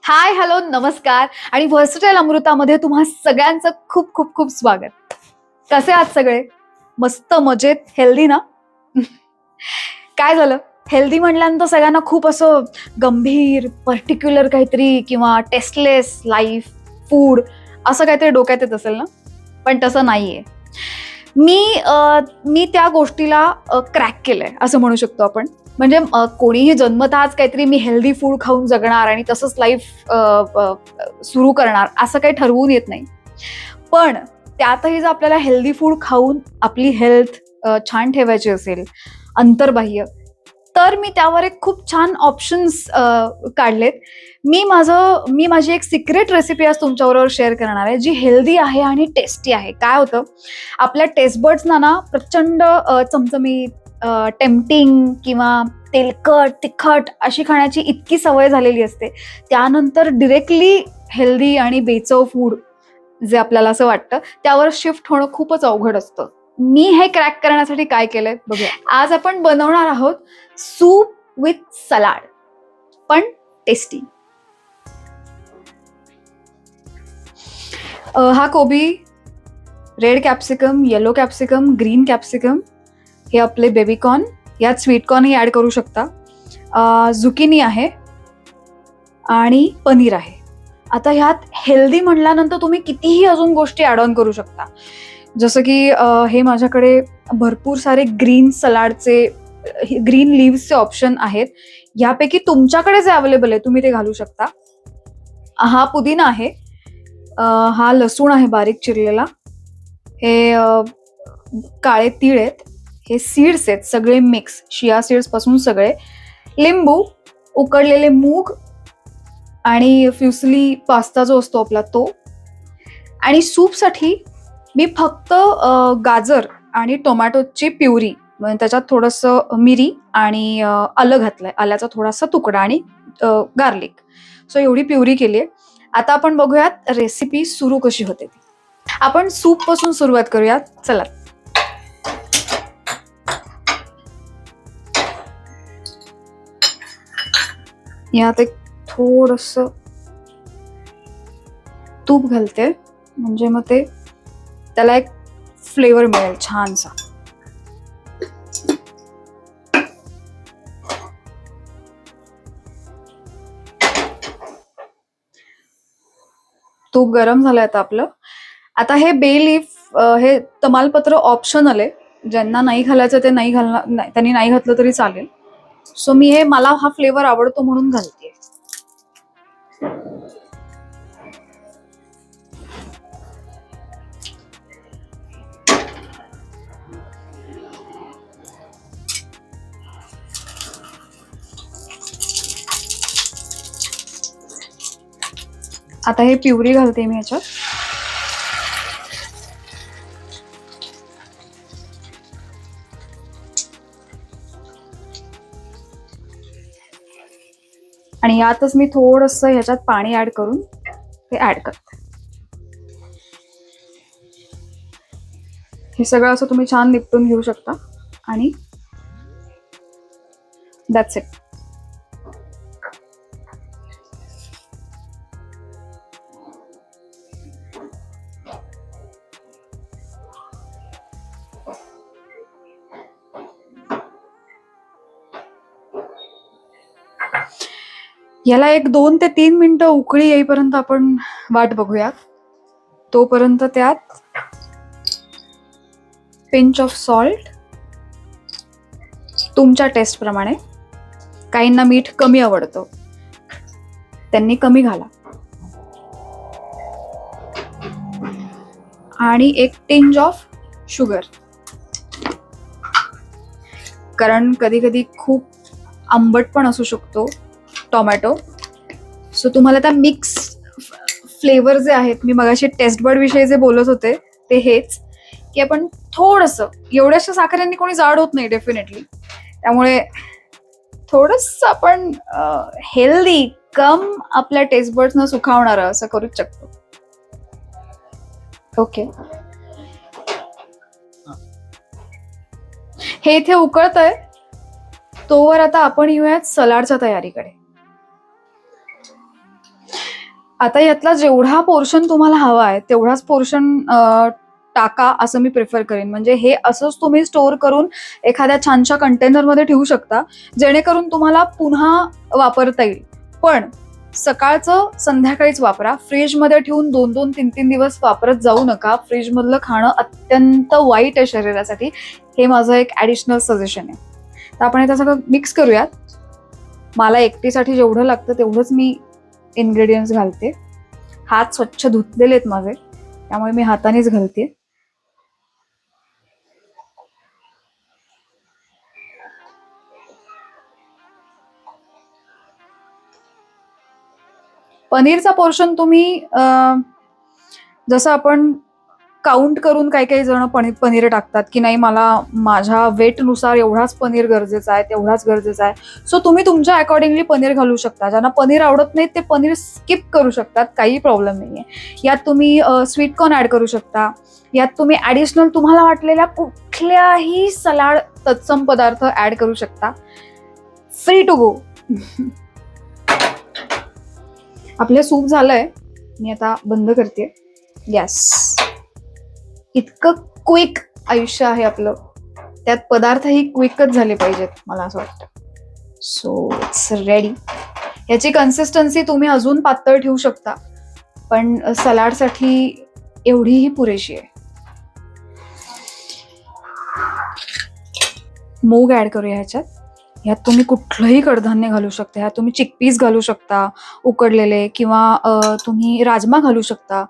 हाय, hello, नमस्कार आणि versatile अमृतामध्ये तुम्हा सगळ्यांचं खूप खूप खूप स्वागत. कसे आहात सगळे? मस्त मजेत, हेल्दी ना? काय झालं? हेल्दी म्हटल्यानंतर सगळ्यांना खूप असं गंभीर, पर्टिक्युलर काहीतरी किंवा टेस्टलेस लाईफ, फूड असं काहीतरी डोक्यात येत असेल ना? पण तसं नाहीये. मी त्या गोष्टीला क्रॅक केलंय असं म्हणू शकतो आपण. म्हणजे कोणीही जन्मतःच काहीतरी मी हेल्दी फूड खाऊन जगणार आणि तसंच लाईफ सुरू करणार असं काही ठरवून येत नाही. पण त्यातही जर आपल्याला हेल्दी फूड खाऊन आपली हेल्थ छान ठेवायची असेल, अंतर्बाह्य, तर मी त्यावर एक खूप छान ऑप्शन्स काढलेत. मी माझी एक सिक्रेट रेसिपी आज तुमच्याबरोबर शेअर करणार आहे, जी हेल्दी आहे आणि टेस्टी आहे. काय होतं, आपल्या टेस्ट बड्सना ना प्रचंड चमचमीत, टेम्प्टिंग किंवा तेलकट, तिखट अशी खाण्याची इतकी सवय झालेली असते. त्यानंतर डायरेक्टली हेल्दी आणि बेचव फूड जे आपल्याला असं वाटतं, त्यावर शिफ्ट होणं खूपच अवघड असतं. मी हे क्रॅक करण्यासाठी काय केलंय बघूया. आज आपण बनवणार आहोत सूप विथ सलाड, पण टेस्टी. हा कोबी, red capsicum, yellow capsicum, green capsicum, हे आपले बेबीकॉर्न, यात स्वीट कॉर्नही ऍड करू शकता. झुकिनी आहे आणि पनीर आहे. आता ह्यात हेल्दी म्हणल्यानंतर तुम्ही कितीही अजून गोष्टी ऍड ऑन करू शकता. जसं की हे माझ्याकडे भरपूर सारे ग्रीन सलाडचे, ग्रीन लिव्हचे ऑप्शन आहेत. यापैकी तुमच्याकडे जे अवेलेबल आहे तुम्ही ते घालू शकता. हा पुदिना आहे, हा लसूण आहे बारीक चिरलेला, हे काळे तीळ आहेत, हे सीड्स आहेत सगळे मिक्स, शिया सीड्स पासून सगळे, लिंबू, उकडलेले मूग आणि फ्युसली पास्ता जो असतो आपला तो. आणि सूपसाठी मी फक्त गाजर आणि टोमॅटोची प्युरी, म्हणजे त्याच्यात थोडंसं मिरी आणि आलं घातलंय, आल्याचा थोडासा तुकडा आणि गार्लिक. सो एवढी प्युरी केली आहे. आता आपण बघूयात रेसिपी सुरू कशी होते ती. आपण सूप पासून सुरुवात करूयात. चला. यात एक थोडस तूप घालते, म्हणजे मग ते त्याला एक फ्लेवर मिळेल छानसा. तूप गरम झालंय आता आपलं. आता हे बे लीफ, हे तमालपत्र ऑप्शनल आहे. ज्यांना नाही घालायचं ते नाही घालणार, त्यांनी नाही घातलं तरी चालेल. सो मला हा फ्लेवर आवडतो म्हणून घालते. आता हे प्युरी घालते मी याच्यात. आणि यातच मी थोडंसं ह्याच्यात पाणी ऍड करून ते ऍड करते. हे सगळं असं तुम्ही छान निपटून घेऊ शकता आणि दॅट्स इट. याला एक 2 ते 3 मिनिटं उकळी येईपर्यंत आपण वाट बघूयात. तोपर्यंत त्यात पिंच ऑफ सॉल्ट, तुमच्या टेस्ट प्रमाणे. काहींना मीठ कमी आवडतं, त्यांनी कमी घाला. आणि एक टिंज ऑफ शुगर, कारण कधी कधी खूप आंबट पण असू शकतो टोमॅटो. सो तुम्हाला त्या मिक्स फ्लेवर जे आहेत, मी मगाशी टेस्ट बड विषयी जे बोलत होते ते हेच, की आपण थोडंसं, एवढ्याशा साखरेने कोणी जाड होत नाही डेफिनेटली, त्यामुळे थोडंसं आपण हेल्दी कम आपल्या टेस्ट बड्स न सुखावणारं असं करूच शकतो. ओके, हे इथे उकळतंय, तोवर आता आपण येऊयात सलाडच्या तयारीकडे. आता यातला जेवढा पोर्शन तुम्हाला हवा आहे तेवढाच पोर्शन टाका असं मी प्रिफर करेन. म्हणजे हे असंच तुम्ही स्टोअर करून एखाद्या छानशा कंटेनरमध्ये ठेवू शकता, जेणेकरून तुम्हाला पुन्हा वापरता येईल. पण सकाळचं संध्याकाळीच वापरा. फ्रीजमध्ये ठेवून 2-2, 3-3 दिवस वापरत जाऊ नका. फ्रीजमधलं खाणं अत्यंत वाईट आहे शरीरासाठी. हे माझं एक ॲडिशनल सजेशन आहे. तर आपण हे सगळं मिक्स करूयात. मला एकटीसाठी जेवढं लागतं तेवढंच मी इन्ग्रेडियंट्स घालते. हात स्वच्छ धुतलेले आहेत माझे, त्यामुळे मी हातानेच घालते. पनीरचा पोर्शन तुम्ही जसं आपण काउंट करून काही काही जण पनीर टाकतात की नाही, मला माझ्या वेटनुसार एवढाच पनीर गरजेचा आहे, तेवढाच गरजेचा आहे. सो तुम्ही तुमच्या अकॉर्डिंगली पनीर घालू शकता. ज्यांना पनीर आवडत नाही ते पनीर स्किप करू शकतात, काही प्रॉब्लेम नाहीये. यात तुम्ही स्वीट कॉर्न ऍड करू शकता. यात तुम्ही ऍडिशनल तुम्हाला वाटलेल्या कुठल्याही सलाड तत्सम पदार्थ ऍड करू शकता. Free to go. आपलं सूप झालंय, मी आता बंद करते गॅस. इतकं क्विक आयुष्य आहे आपलं, त्यात पदार्थही क्विकच झाले पाहिजेत मला असं वाटतं. So it's ready. याची कन्सिस्टन्सी तुम्ही अजून पातळ ठेवू शकता, पण सलाडसाठी एवढीही पुरेशी आहे. मूग ऍड करूया ह्याच्यात. यात तुम्ही कुठलंही कडधान्य घालू शकता. ह्यात तुम्ही चिकपीस घालू शकता उकडलेले, किंवा तुम्ही राजमा घालू शकता.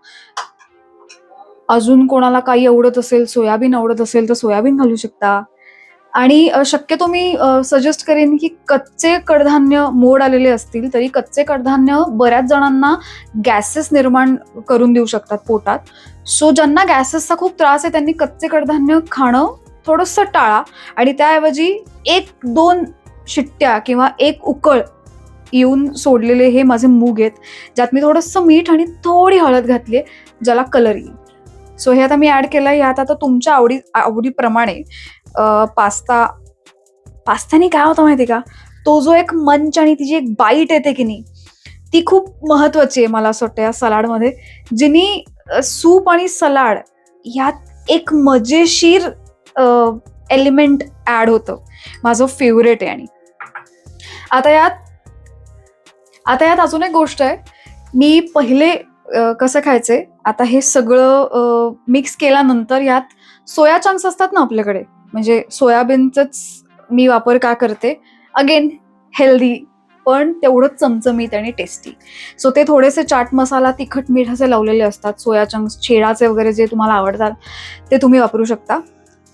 अजून कोणाला काही आवडत असेल, सोयाबीन आवडत असेल तर सोयाबीन घालू शकता. आणि शक्यतो मी सजेस्ट करेन की कच्चे कडधान्य मोड आलेले असतील तरी कच्चे कडधान्य बऱ्याच जणांना गॅसेस निर्माण करून देऊ शकतात पोटात. सो ज्यांना गॅसेसचा खूप त्रास आहे त्यांनी कच्चे कडधान्य खाणं थोडंसं टाळा, आणि त्याऐवजी 1-2 शिट्ट्या किंवा 1 उकळ येऊन सोडलेले हे माझे मूग आहेत, ज्यात मी थोडंसं मीठ आणि थोडी हळद घातली, ज्याला कलर येईल. सो हे आता मी ऍड केलंय. यात आता तुमच्या आवडीप्रमाणे पास्त्याने काय होतं माहिती का, तो जो एक मंच आणि तिची एक बाईट येते की नाही, ती खूप महत्वाची आहे मला असं वाटतं या सलाडमध्ये. जिनी सूप आणि सलाड यात एक मजेशीर एलिमेंट ऍड होतं, माझं फेवरेट आहे. आणि आता यात अजून एक गोष्ट आहे. मी पहिले कसं खायचे, आता हे सगळं मिक्स केल्यानंतर यात सोया चंक्स असतात ना आपल्याकडे, म्हणजे सोयाबीनच मी वापर का करते. अगेन हेल्दी, पण तेवढंच चमचमीत आणि टेस्टी. सो ते थोडेसे चाट मसाला, तिखट, मीठ असे लावलेले असतात. सोया चंक्स, छेडाचे वगैरे जे तुम्हाला आवडतात ते तुम्ही वापरू शकता.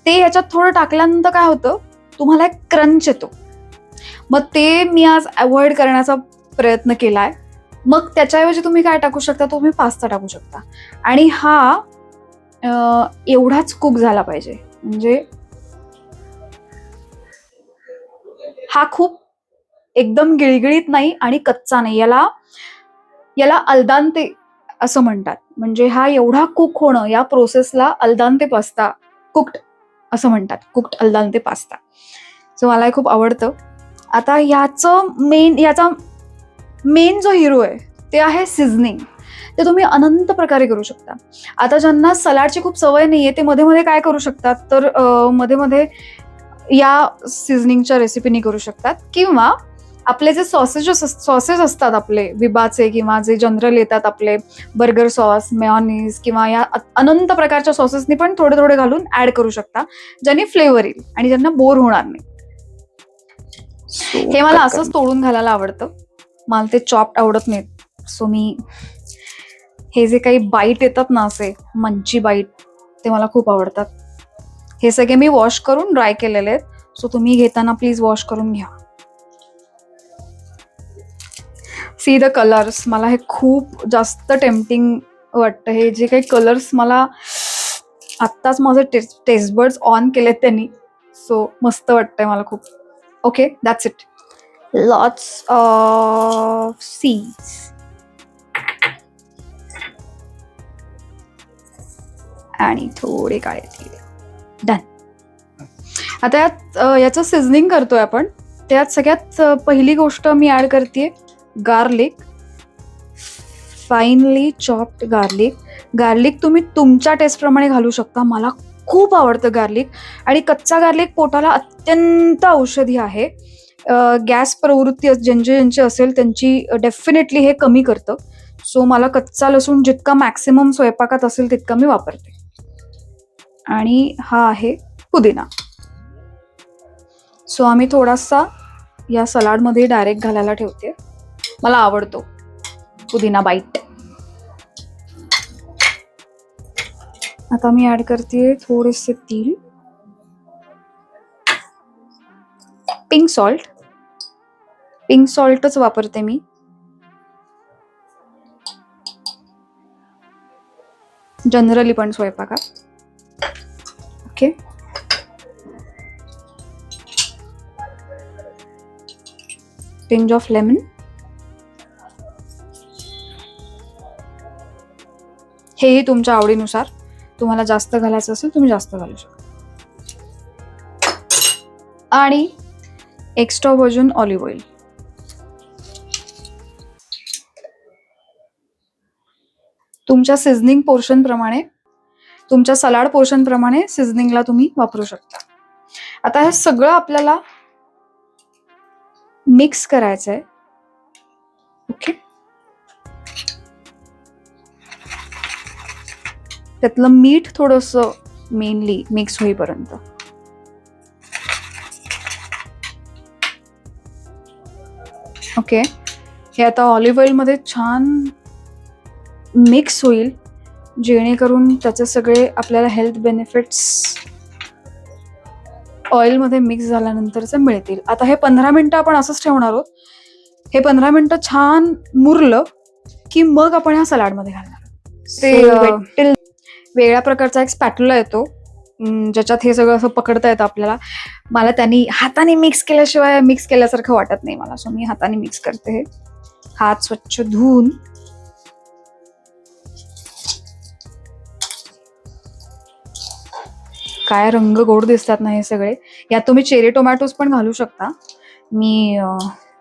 ते ह्याच्यात थोडं टाकल्यानंतर काय होतं, तुम्हाला एक क्रंच येतो. मग ते मी आज अवॉइड करण्याचा प्रयत्न केलाय. मग त्याच्याऐवजी तुम्ही काय टाकू शकता, तुम्ही पास्ता टाकू शकता. आणि हा एवढाच कुक झाला पाहिजे, म्हणजे हा खूप एकदम गिळगिळीत नाही आणि कच्चा नाही. याला अल्दांते असं म्हणतात. म्हणजे हा एवढा कुक होणं, या प्रोसेसला अल्दांते पास्ता कुक्ड असं म्हणतात, कुक्ड अल्दांते पास्ता. सो मला हे खूप आवडतं. आता याचा मेन जो हिरो आहे ते आहे सिझनिंग. ते तुम्ही अनंत प्रकारे करू शकता. आता ज्यांना सलाडची खूप सवय नाहीये ते मध्ये मध्ये काय करू शकतात, तर मध्ये मध्ये या सिझनिंगच्या रेसिपीनी करू शकतात. किंवा आपले जे सॉसेस असतात आपले विबाचे, किंवा जे जनरल येतात आपले बर्गर सॉस, मेयोनीज, किंवा या अनंत प्रकारच्या सॉसेसनी पण थोडे थोडे घालून ऍड करू शकता, ज्याने फ्लेवर येईल आणि ज्यांना बोर होणार नाही. हे मला असंच तोडून घालायला आवडतं, मला ते चॉप्ड आवडत नाहीत. सो मी हे जे काही बाईट येतात ना, असे मंची बाईट, ते मला खूप आवडतात. हे सगळे मी वॉश करून ड्राय केलेले आहेत. सो तुम्ही घेताना प्लीज वॉश करून घ्या. सी द कलर्स, मला हे खूप जास्त टेम्पटिंग वाटतं. हे जे काही कलर्स मला आत्ताच माझे टेस्ट बर्ड्स ऑन केलेत त्यांनी, सो मस्त वाटतंय मला खूप. Okay, that's it. Lots of seeds आणि थोडे काळे तीळ. डन. आता याचं सिझनिंग करतोय आपण. त्यात सगळ्यात पहिली गोष्ट मी ऍड करते garlic. Finally chopped garlic. Garlic तुम्ही तुमच्या टेस्टप्रमाणे घालू शकता. मला खूप आवडतं गार्लिक, आणि कच्चा गार्लिक पोटाला अत्यंत औषधी आहे. गॅस प्रवृत्ती ज्यांची असेल त्यांची डेफिनेटली हे कमी करतं. सो मला कच्चा लसूण जितका मॅक्सिमम स्वयंपाकात असेल तितका मी वापरते. आणि हा आहे पुदिना. सो आम्ही थोडासा या सलाडमध्ये डायरेक्ट घालायला ठेवते. मला आवडतो पुदिना बाईट. आता मी ऍड करते थोडेसे तीळ, पिंक सॉल्ट. पिंक सॉल्टच वापरते मी. जनरली पण स्वयंपाकात. Okay, pinch of lemon. हेही तुमच्या आवडीनुसार. तुम्हाला जास्त घालायचं असेल तुम्ही जास्त घालू शकता. आणि एक्स्ट्रा व्हर्जिन ऑलिव्ह ऑइल. तुमच्या सिझनिंग पोर्शन प्रमाणे, तुमच्या सलाड पोर्शन प्रमाणे सिझनिंगला तुम्ही वापरू शकता. आता हे सगळं आपल्याला मिक्स करायचंय. ओके, त्यातलं मीठ थोडंसं मेनली मिक्स होईपर्यंत. ओके, हे आता ऑलिव्ह ऑइलमध्ये छान मिक्स होईल, जेणेकरून त्याचे सगळे आपल्याला हेल्थ बेनिफिट्स ऑइलमध्ये मिक्स झाल्यानंतरचे मिळतील. आता हे 15 मिनिटं आपण असंच ठेवणार आहोत. हे 15 मिनिटं छान मुरलं की मग आपण ह्या सलाडमध्ये घालणार. ते वेगळ्या प्रकारचा एक स्पॅटुला येतो ज्याच्यात हे सगळं असं पकडता येतं आपल्याला. मला त्यांनी हाताने मिक्स केल्याशिवाय मिक्स केल्यासारखं वाटत नाही मला. सो मी हाताने मिक्स करते. हे हात स्वच्छ धुवून काय रंग गोड दिसतात ना हे सगळे. यात तुम्ही चेरी टोमॅटोज पण घालू शकता. मी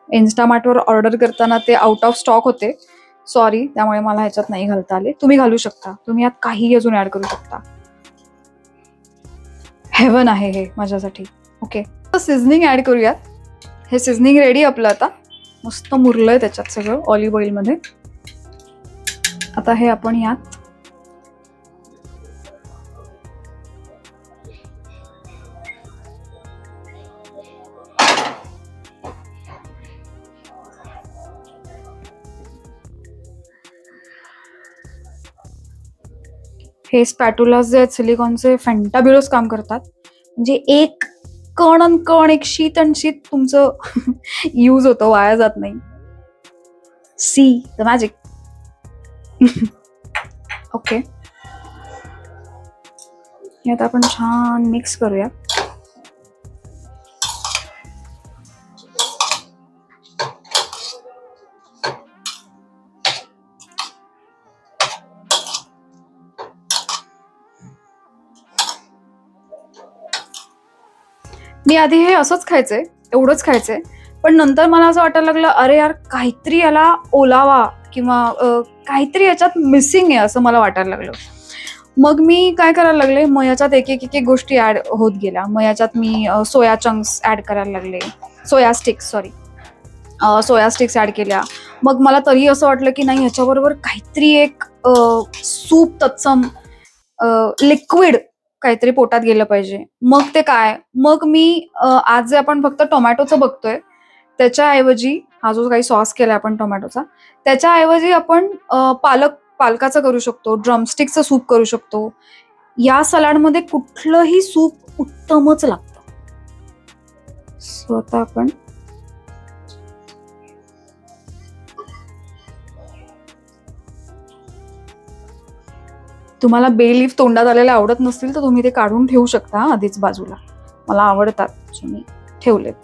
इन्स्टामार्टवर ऑर्डर करताना ते आउट ऑफ स्टॉक होते, सॉरी, त्यामुळे मला ह्याच्यात नाही घालता आले. तुम्ही घालू शकता. तुम्ही यात काही अजून ऍड करू शकता. हेवन आहे हे माझ्यासाठी. ओके, सिझनिंग ऍड करूयात. हे सिझनिंग रेडी आपलं. आता मस्त मुरलंय त्याच्यात सगळं ऑलिव्ह ऑइलमध्ये. आता हे आपण यात हे स्पॅटुलास जे आहेत सिलिकॉनचे फॅन्टाब्युलस काम करतात. म्हणजे एक कण अन कण, एक शीत अन शीत तुमचं यूज होतं, वाया जात नाही. See the magic. ओके, हे आता आपण छान मिक्स करूया. मी आधी हे असंच खायचंय, एवढंच खायचंय. पण नंतर मला असं वाटायला लागलं, अरे यार काहीतरी याला ओलावा किंवा काहीतरी याच्यात मिसिंग आहे असं मला वाटायला लागलं. मग मी काय करायला लागले, मग याच्यात एक एक एक गोष्टी ऍड होत गेल्या. मग याच्यात मी सोया चंक्स ऍड करायला लागले. सोया स्टिक्स ऍड केल्या. मग मला तरी असं वाटलं की नाही, ह्याच्याबरोबर काहीतरी एक सूप तत्सम लिक्विड काहीतरी पोटात गेलं पाहिजे. मग ते काय, मग मी आज जे आपण फक्त टोमॅटोचं बघतोय त्याच्याऐवजी, हा जो काही सॉस केलाय आपण टोमॅटोचा, त्याच्याऐवजी आपण पालकाचं करू शकतो, ड्रमस्टिकचं सूप करू शकतो. या सलाडमध्ये कुठलंही सूप उत्तमच लागतं. सो आता आपण तुम्हाला बे लीफ तोंडात आलेले आवडत नसतील तर तुम्ही ते काढून ठेवू शकता आधीच बाजूला. मला आवडतात, मी ठेवलेत.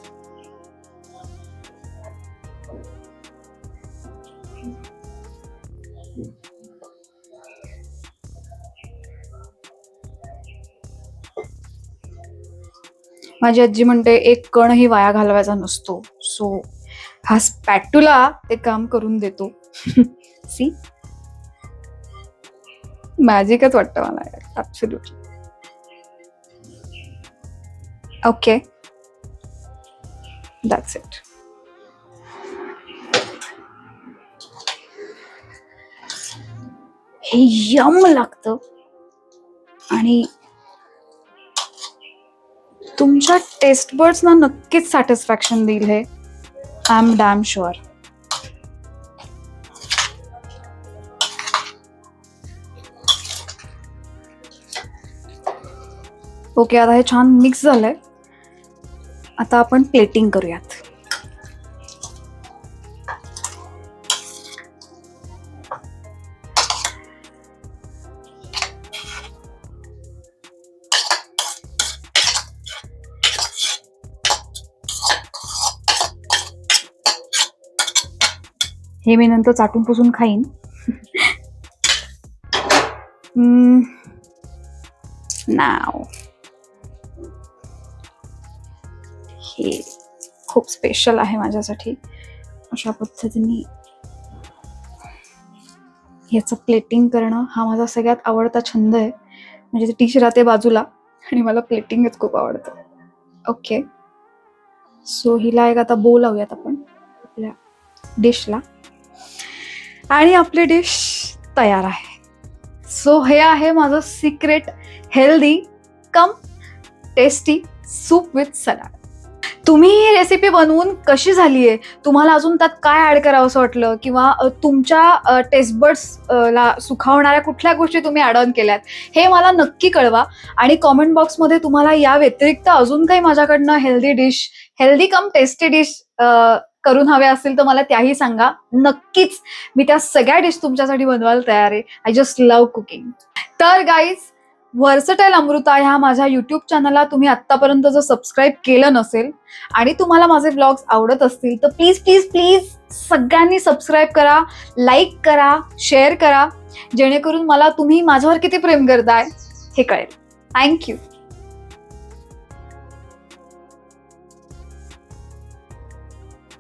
माझी आजी म्हणते एक कणही वाया घालवायचा नसतो. सो हा स्पॅटुला ते काम करून देतो. सी, मॅजिकच वाटतं मला, ऍब्सोल्युटली. Okay, that's it. हे यम लागतं आणि तुमच्या टेस्ट बर्ड्स ना नक्कीच सॅटिस्फॅक्शन देईल हे, I am damn sure. Okay, आता हे छान मिक्स झालंय. आता आपण प्लेटिंग करूयात. हे मी नंतर चाटून पुसून खाईन. नाव हे खूप स्पेशल आहे माझ्यासाठी. अशा पद्धतीने याचं प्लेटिंग करणं हा माझा सगळ्यात आवडता छंद आहे. म्हणजे ते डिश राहते बाजूला आणि मला प्लेटिंगच खूप आवडतं. ओके, सो हिला एक आता बोल लावूयात आपण आपल्या डिशला आणि आपली डिश तयार आहे. सो हे आहे माझं secret healthy cum tasty soup with salad. तुम्ही ही रेसिपी बनवून कशी झाली आहे, तुम्हाला अजून त्यात काय ऍड करावं असं वाटलं, किंवा तुमच्या टेस्ट बर्ड्स ला सुखावणाऱ्या कुठल्या गोष्टी तुम्ही ऍड ऑन केल्यात, हे मला नक्की कळवा. आणि कॉमेंट बॉक्समध्ये तुम्हाला या व्यतिरिक्त अजून काही माझ्याकडनं हेल्दी कम टेस्टी डिश करून हवे असतील तर मला त्याही सांगा. नक्कीच मी त्या सगळ्या डिश तुमच्यासाठी बनवायला तयार आहे. I just love cooking. तर गाईज, व्हर्सटाईल अमृता ह्या माझ्या युट्यूब चॅनलला तुम्ही आत्तापर्यंत जर सबस्क्राईब केलं नसेल आणि तुम्हाला माझे व्लॉग्स आवडत असतील तर प्लीज प्लीज प्लीज सगळ्यांनी सबस्क्राईब करा, लाईक करा, शेअर करा, जेणेकरून मला तुम्ही माझ्यावर किती प्रेम करताय हे कळेल. थँक्यू.